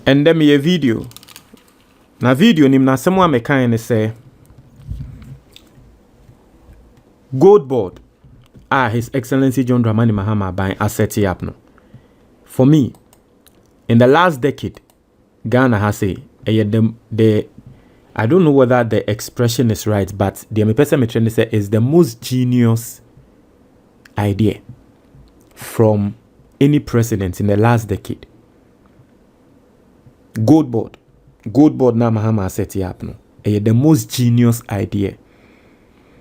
And then me a video. Na video nim na someone me kind say gold board. His Excellency John Dramani Mahama buying asset up no. For me, in the last decade, Ghana has the I don't know whether the expression is right, but the person me trying to say is the most genius idea from any president in the last decade. Gold board na Mahama set it up no. The most genius idea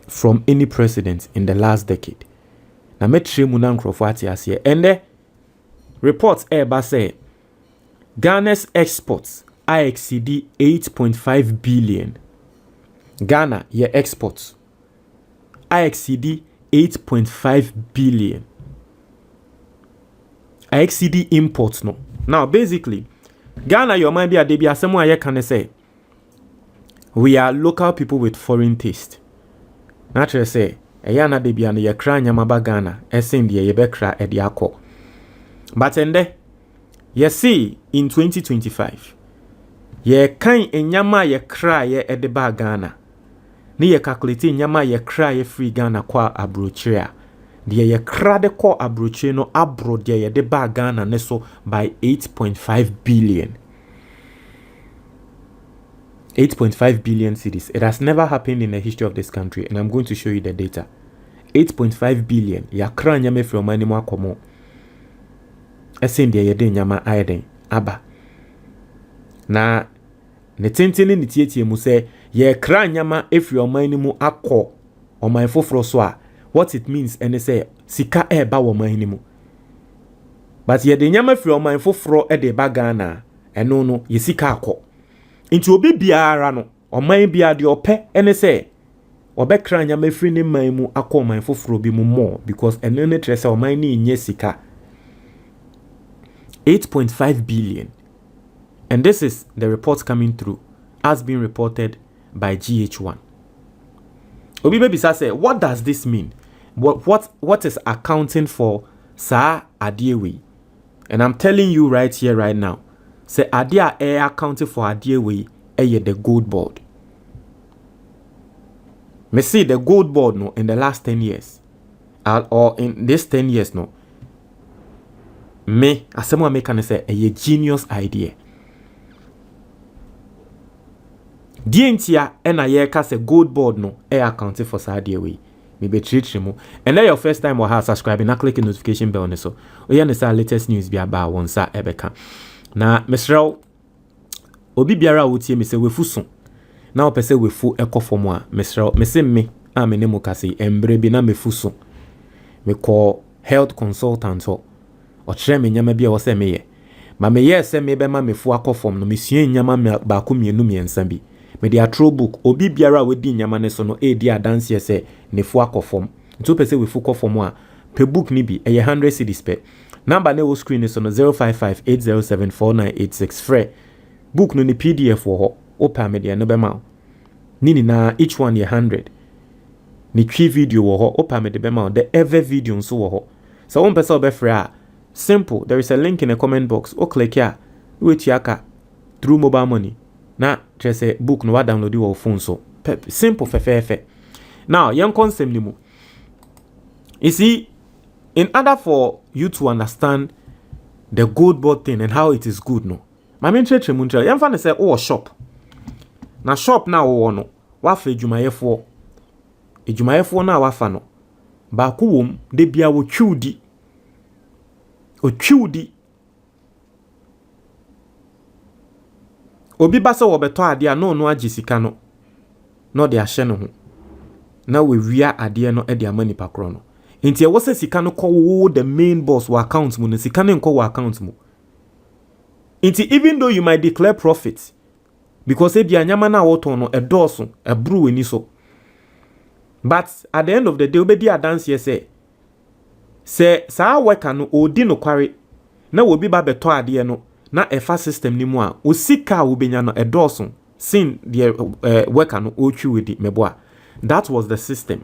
from any president in the last decade. Na metre mu na nkrofo ati ase and the reports say Ghana's exports exceed 8.5 billion. Ghana your exports exceed 8.5 billion. Exceed imports no. Now basically Ghana your mind be a debi asemo aye can say we are local people with foreign taste. Naturally say na debi an ye kra nyama ba Ghana esen de ye be kra e de akọ. But ende ye see in 2025 ye kan enyama ye kra ye e de ba Ghana. Ni ye calculate nyama ye kra ye free Ghana kwa abrochire a de ye kra de kwa abrochire no abro de ye de ba Ghana ne so by 8.5 billion. 8.5 billion cedis. It has never happened in the history of this country, and I'm going to show you the data. 8.5 billion. Ya kra nyame from mani mo akomo. Esen de ye de nyama aiden aba. Na ne tentene ne tietie mu se ye kra nyama efri omani mu akọ oman foforo so a what it means and say sika eba wo man ni mu. But ye de nyama efri oman foforo e de ba Ghana eno no ye sika akọ. Inti obi biara no oman bia de ope ene say obekra nyama efri ne man mu akọ oman foforo bi mu more because eno ne trese oman ni nye sika 8.5 billion. And this is the report coming through as being reported by GH1. Obi baby say, what does this mean? What is accounting for Sa Adiewe? And I'm telling you right here, right now. Say Adia air accounting for Adiewe the gold board. Me see the gold board no in the last 10 years. Or in this 10 years no. Me, as someone make can say a genius idea. Dientia ena ye ka say gold board no accounting for Sadia way. Me be treat mu. And then your first time or subscribe na click the notification bell on so. We understand latest news be about one sa ebeka. Na mesraw obi biara wotie me say wefu so. Na opese wefu ekofom a mesraw me se me a me ne mu ka say embre bi na mefu so. Me call health consultant ho. O kire me nyama bia wo se me ye. Ma me ye se me be ma mefu akofom no me sua nyama ba ko mienu miensa bi. Me dia throw book obi biara we di nyama ne so no e di adanse ye se nefu akofom. Nti opese wefu kofom a pe book ni bi eye 100 cedis pe. Number ne wo screen is on 0558074986 free. Book no ni PDF wo ho. Opa me dia no be ma. Nini na each one ye 100. Ni twi video wo ho. Opa me de be ma. The ever video nso wo ho. So one person be free a simple. There is a link in the comment box. O click here. Wait yaka through mobile money. Na just book no wa download your phone so. Simple fe. Now, young concept ni mu. You see, in order for you to understand the gold board thing and how it is good no. My main church muncha, young fan say oh shop. Na shop na wo no. Wa fa edwumayefo. Edwumayefo na wa fa no. Ba ku wom de bia wo twudi. O twudi. Obi ba se wo beto ade a no agisika no. No de ahye no ho. Na we wia ade no e de amani pakro no. Enti e wo se sika no ko the main boss wa account mu no sika no nko wa account mu. Enti even though you might declare profit because e bia nyama na wo ton no e doso e bru eni so. But at the end of the day obedi adance here say sa worker no odi no kware na wo bi ba beto ade no na efa system ni mu a o sika wo benya no e doso sin the worker no o twi with meboa. That was the system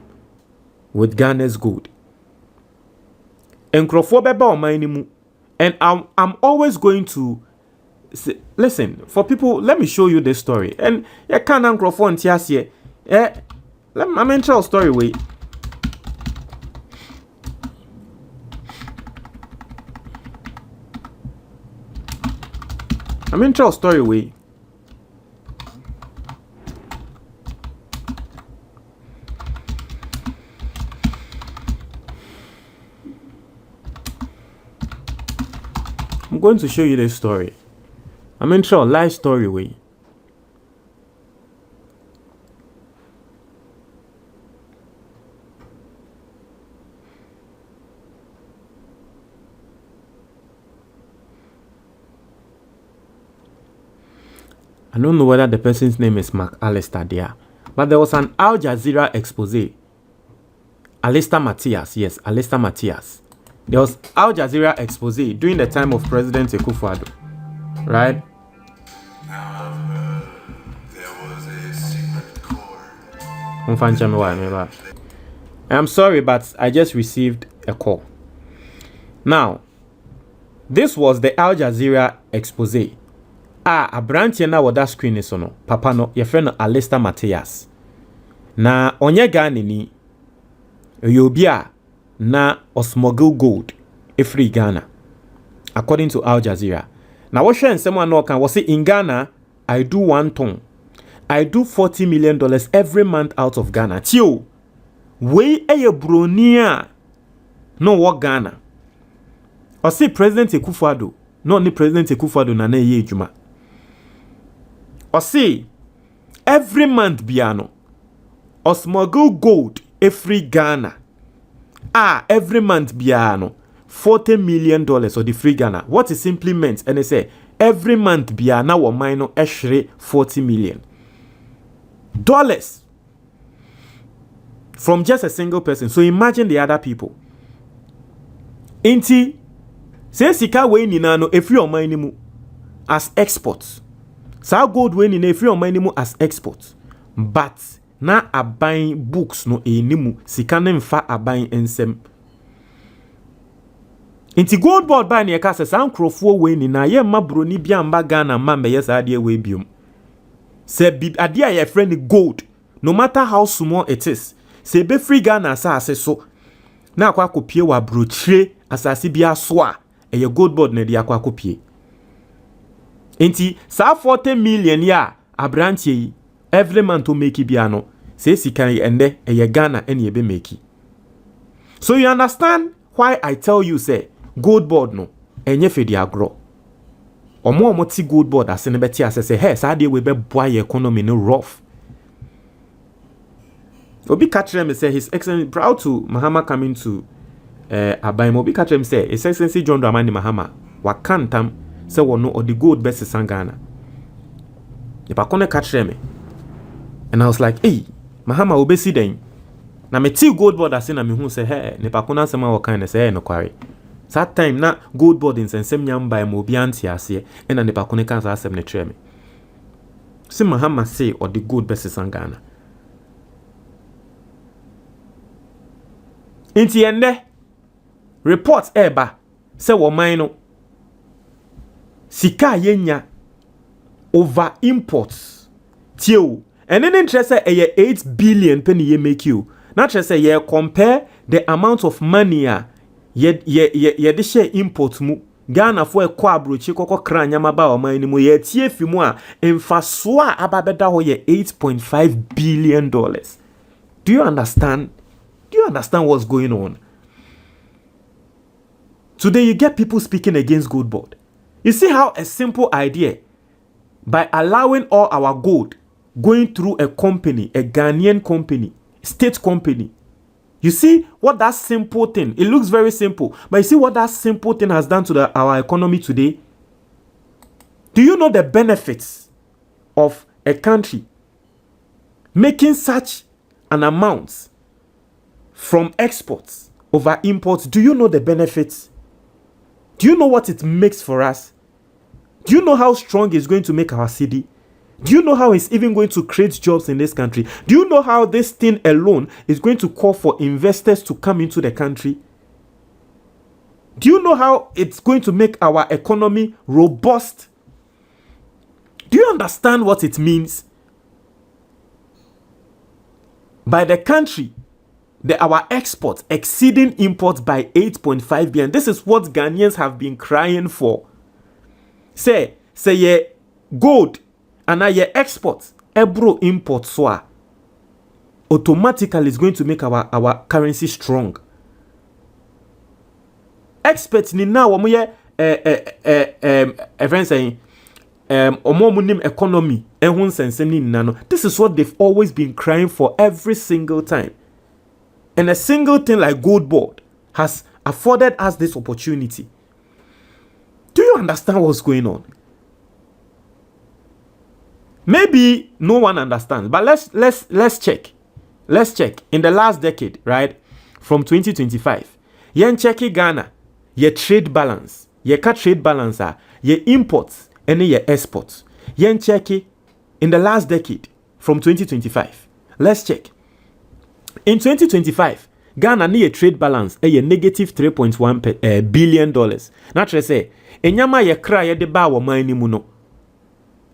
with Ghana's gold. Enkrofo beba o man ni mu, and I'm always going to listen, for people, let me show you this story. And you can't microphone here. I'm in tell story way. I'm in tell story way. I'm going to show you this story. I'm in sure life story way. I don't know whether the person's name is Mark Alistair there, but there was an Al Jazeera expose. Alistair Matthias, yes, Alistair Matthias. There was Al Jazeera expose during the time of President Akufo-Addo, right? There was a secret chord. I'm sorry, but I just received a call. Now, this was the Al Jazeera expose. A branch na wada screen is no. Papa no, your friend Alistair Matthias. Na onye Ghana ni Yobia na osmoggle gold free Ghana, according to Al Jazeera. Now what share someone no can was say in Ghana I do 1 ton. I do $40 million every month out of Ghana. Tio, we a bronia no what Ghana. Or say President Akufo-Addo, no ni President Akufo-Addo na ye juma. Or say every month biano or smuggle gold free Ghana. Every month biano $40 million or the free Ghana. What it simply meant, and they say every month biana or minor ashre $40 million from just a single person. So imagine the other people. Inti say sika we ni na no efri o man mu as exports. Sa gold we ni na efri o man mu as exports. But na aban books no enimu sika na mfa aban ensem. Inti gold board ba na ye ka se san krofo we ni na ye mabro ni bia mba Ghana ma me yes ade we biom. Se bi ade a ye friend gold, no matter how small it is, se be free Ghana asase so na akwa kopie wa brochire asase bia so a ye gold board na de akwa kopie. Inti sa 40 million ya abrantie yi every month to make bia no say sika ende ye Ghana ene ye be make. So you understand why I tell you say gold board no enye fedi agro. Omo ti gold board asene beti asese hey sa de we be boa ye economy no rough. Obi catch me say his excellency proud to Mahama coming to Abaimo. Obi catch me say his excellency John Dramani Mahama wakantam say wono or the gold best Sangana. If I couldn't catch me, and I was like, hey, Mahama obesi den. Na me ti gold board asena me hu say hey, ne pa kuna sema wakan say hey no kware. That time na gold board in sensem nyamba e mo bi anti ase e na ne pa kuna kan sa asem ne tre me. Si Mahama say or the gold best Sangana. Inti ende report eba se wo man no sika yenya over imports tio and then interest say 8 billion penny ye make you na interest say ye compare the amount of money ye de share import mu Ghana for ekọ abrochi kokọ kranya maba o man ni mu ye tie fi mu a emfaso a ababeda ho ye $8.5 billion. Do you understand? Do you understand what's going on? Today you get people speaking against gold board. You see how a simple idea, by allowing all our gold going through a company, a Ghanaian company, state company. You see what that simple thing, it looks very simple, but you see what that simple thing has done to our economy today? Do you know the benefits of a country making such an amount from exports over imports? Do you know the benefits? Do you know what it makes for us? Do you know how strong it's going to make our city? Do you know how it's even going to create jobs in this country? Do you know how this thing alone is going to call for investors to come into the country? Do you know how it's going to make our economy robust? Do you understand what it means? By the country, our exports exceeding imports by 8.5 billion. This is what Ghanaians have been crying for. Say ye gold and ye exports, ebro imports so automatically is going to make our currency strong. Experts ni now omo ye friend saying omo economy ehun sense ni nano. This is what they've always been crying for every single time. And a single thing like gold board has afforded us this opportunity. Do you understand what's going on? Maybe no one understands, but let's check. Let's check. In the last decade, right? From 2025, yen check Ghana, ye trade balance, ye ka trade balance ye imports and ye exports. Yen check in the last decade from 2025. Let's check. In 2025, Ghana need a trade balance a negative $3.1 billion. Naturally say, enyama ye kra ye de ba wo man ni mu no.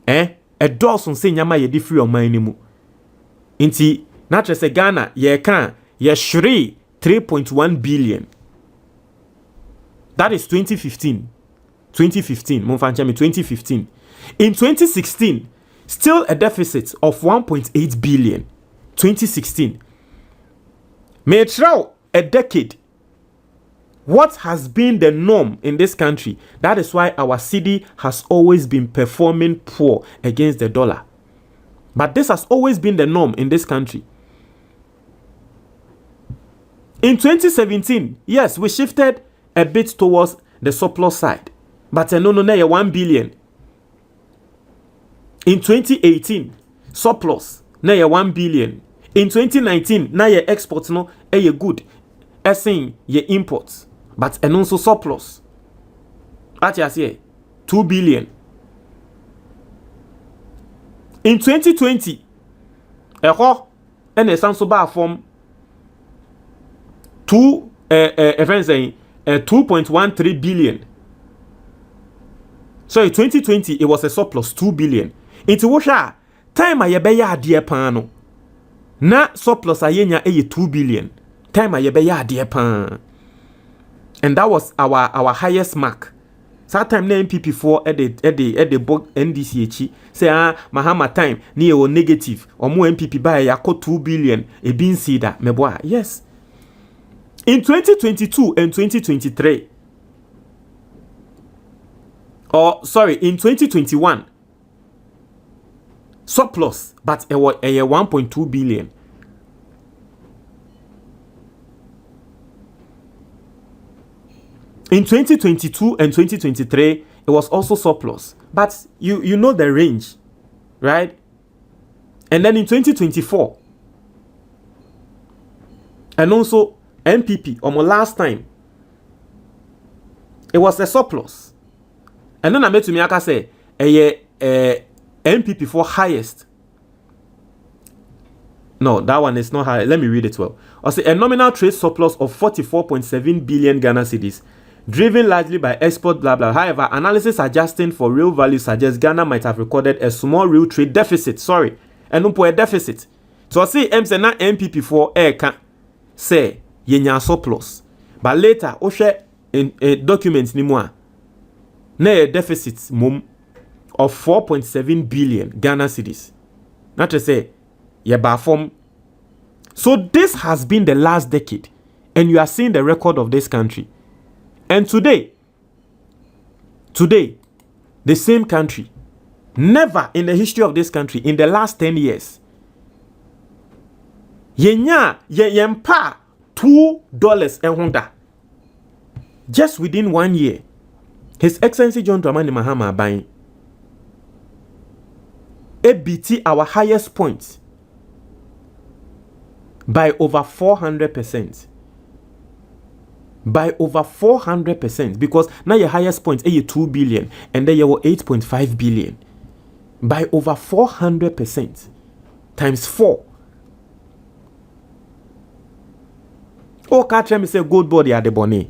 A dawson say nyama ye di free o man ni mu. Inti naturally say Ghana ye kan ye shri 3.1 billion. That is 2015. 2015, Monfanchami 2015. In 2016, still a deficit of 1.8 billion. 2016. May throughout a decade, what has been the norm in this country? That is why our cedi has always been performing poor against the dollar. But this has always been the norm in this country. In 2017, yes, we shifted a bit towards the surplus side. But no, 1 billion. In 2018, surplus, 1 billion. In 2019, now your exports no a good, as saying your imports, but and also surplus. At you say 2 billion. In 2020, and a sansoba from 2.13 billion. So in 2020, it was a surplus 2 billion. Into washa time I beya dear pano. Na surplus ayenya 2 billion. Time I beya dear pan. And that was our highest mark. So time na MPP4 at the book NDCH say Mahama time near or negative or more MPP by yako 2 billion a bin see that meboa. Yes. In 2022 and 2023. In 2021. Surplus, but a 1.2 billion. In 2022 and 2023, it was also surplus. But you know the range, right? And then in 2024, and also MPP, last time, it was a surplus. And then I made to me, I say, MPP for highest. No, that one is not high. Let me read it well. I say a nominal trade surplus of 44.7 billion Ghana cedis, driven largely by export, blah, blah. However, analysis adjusting for real value suggests Ghana might have recorded a small real trade deficit. Sorry, and no a deficit. So I say MPP for air can say yenya surplus. But later, Oshe in documents ni moi. Na a deficit mum of 4.7 billion Ghana cedis. Not to say, form. So this has been the last decade, and you are seeing the record of this country. And today, the same country, never in the history of this country, in the last 10 years, yempa $2 and Honda. Just within 1 year, His Excellency John Dramani Mahama buying ABT our highest point by over 400%. By over 400%, because now your highest point is 2 billion and then you were 8.5 billion. By over 400% times 4. Oh, catch me say gold body at the bonnet.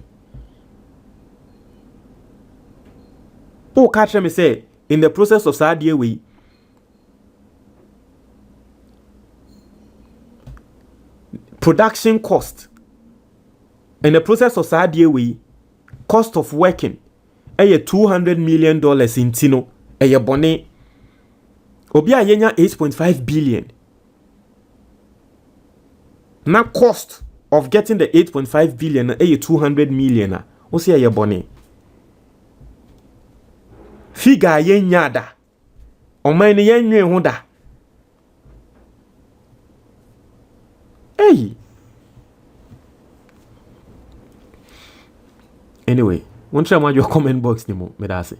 Oh, catch me say in the process of Sadia way, production cost in the process of saa we cost of working $200 million in tino bone obi a yenya 8.5 billion na cost of getting the 8.5 billion 200 million o se bone figure yenya da o man ne yenwe ho da anyway, won't share my comment box ni mo me da se